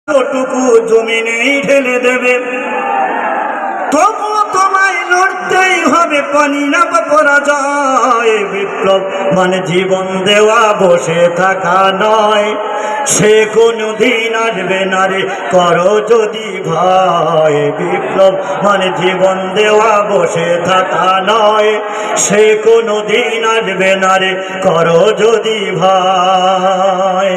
ওটুকু জমিনেই ঢেলে দেবে, তবু তোমায় লড়তেই হবে, পানি না পরাজয়। বিপ্লব মানে জীবন দেওয়া, বসে থাকা নয়, সে কোনো দিন আসবে না রে, করো যদি ভয়। বিপ্লব মানে জীবন দেওয়া, বসে থাকা নয়, সে কোনো দিন আসবে না রে, করো যদি ভয়।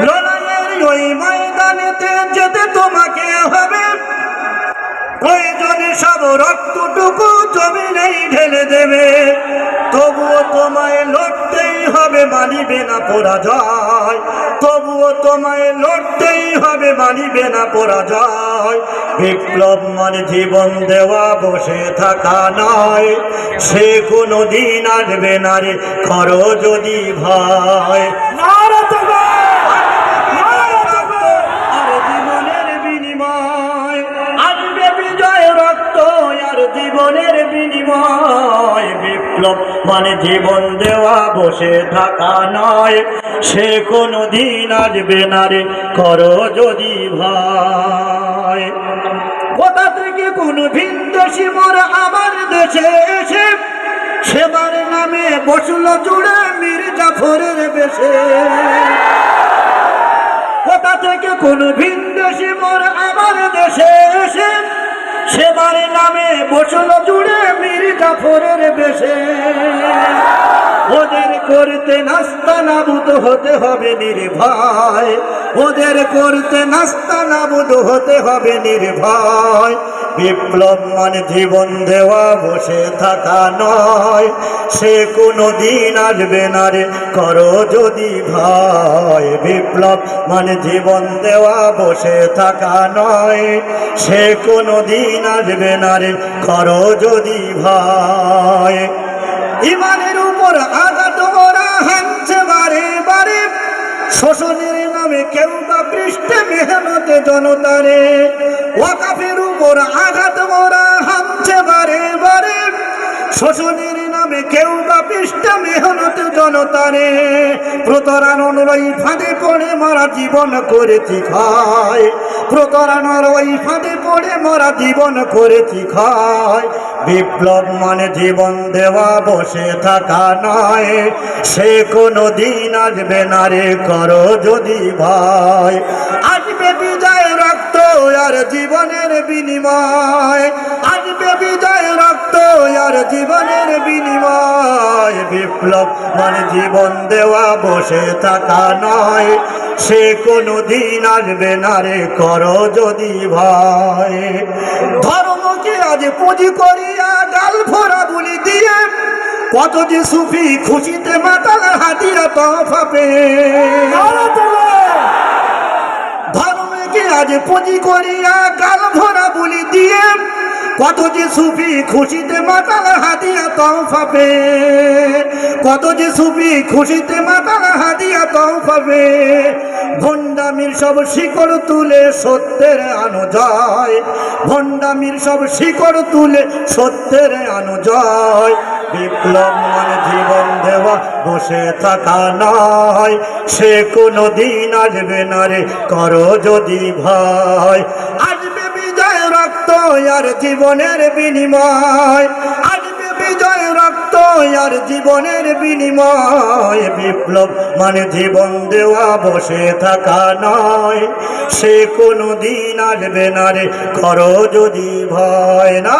লড়াইয়ের ওই ময়দানেতে যেতে তোমাকে হবে, প্রয়োজনে সব রক্তটুকু জমিনেই ঢেলে দেবে, তবুও তোমায় লড়তেই হবে, মানিবে না পরাজয়। তবুও তোমায় লড়তেই হবে, মানিবে না পরাজয়। বিপ্লব মানে জীবন দেওয়া, বসে থাকা নয়, সে কোনো দিন আসবে না রে, করো যদি ভয়। জীবনের বিনিময়। বিপ্লব মানে জীবন দেওয়া, বসে থাকা নয়, সে কোনো দিন আসবে না রে, করো যদি ভয়। কোথা থেকে কোন ভিনদেশি মোর আমার দেশে এসে, সেবার নামে বসলো জুড়ে মীর জাফরের বেশে। কোথা থেকে কোন ভিনদেশি মোর আমার দেশে এসে, সেবার নামে বসলো জুড়ে মীর জাফরের বেশে। ওদের করতে নাস্তা নাবুদ হতে হবে নির্ভয়, ওদের করতে নাস্তা নাবুদ হতে হবে নির্ভয়। বিপ্লব মানে জীবন দেওয়া, বসে থাকা নয়, সে কোনো দিন আসবে না রে, করো যদি ভয়। বিপ্লব মানে জীবন দেওয়া, বসে থাকা নয়, সে কোনো দিন আসবে না রে, করো যদি ভয়। ইমানের উপর আঘাত ওরা হানছে বারে বারে, শোষণের নামে কেউ বা পৃষ্ঠে মেহনতে জনতারে। ওয়াকাফের উপর আঘাত ওরা হানছে বারে বারে, শোষণের নামে কেউ বা পৃষ্ঠে মেহনতে জনতারে। প্রতারণার ওই ফাঁদে পড়ে মারা জীবন করেছি ক্ষয়, প্রতারণার ওই ফাঁদে পড়ে মারা জীবন করেছি ক্ষয়। বিপ্লব মানে জীবন দেওয়া, বসে থাকা নয়, সে কোনো দিন আসবে না রে, করো যদি ভয়। আসবে বিজয় রক্ত আর জীবনের বিনিময়, আসবে বিজয় রক্ত আর জীবনের বিনিময়। বিপ্লব মানে জীবন দেওয়া, বসে থাকা নয়, সে কোনো দিন আসবে না রে, করো যদি ভয়। ধর্মকে আজ পুঁজি করিয়া ডাল ফোরা বুলি দিয়ে, কত যে সুফি খুশিতে মাতাল হাতিয়া তফা পেয়ে। ধর্মকে আজ পুঁজি করিয়া গাল ভরা বুলি দিয়ে, কত যে সুফি খুশিতে মাতাল হাতিয়া তফা পেয়ে। কত যে সুফি খুশিতে মাতাল হাতিয়া তফা পেয়ে। ভণ্ডামির সব শিকড় তুলে সত্যের আনো জয়, ভণ্ডামির সব শিকড় তুলে সত্যের আনো জয়। বিপ্লব মানে জীবন দেওয়া, বসে থাকা নয়, সে কোনো দিন আসবে না রে, করো যদি ভয়। আসবে বিজয় রক্ত আর জীবনের বিনিময়, আসবে বিজয় রক্ত আর জীবনের বিনিময়। বিপ্লব মানে জীবন দেওয়া, বসে থাকা নয়, সে কোনো দিন আসবে না রে, করো যদি ভয়। না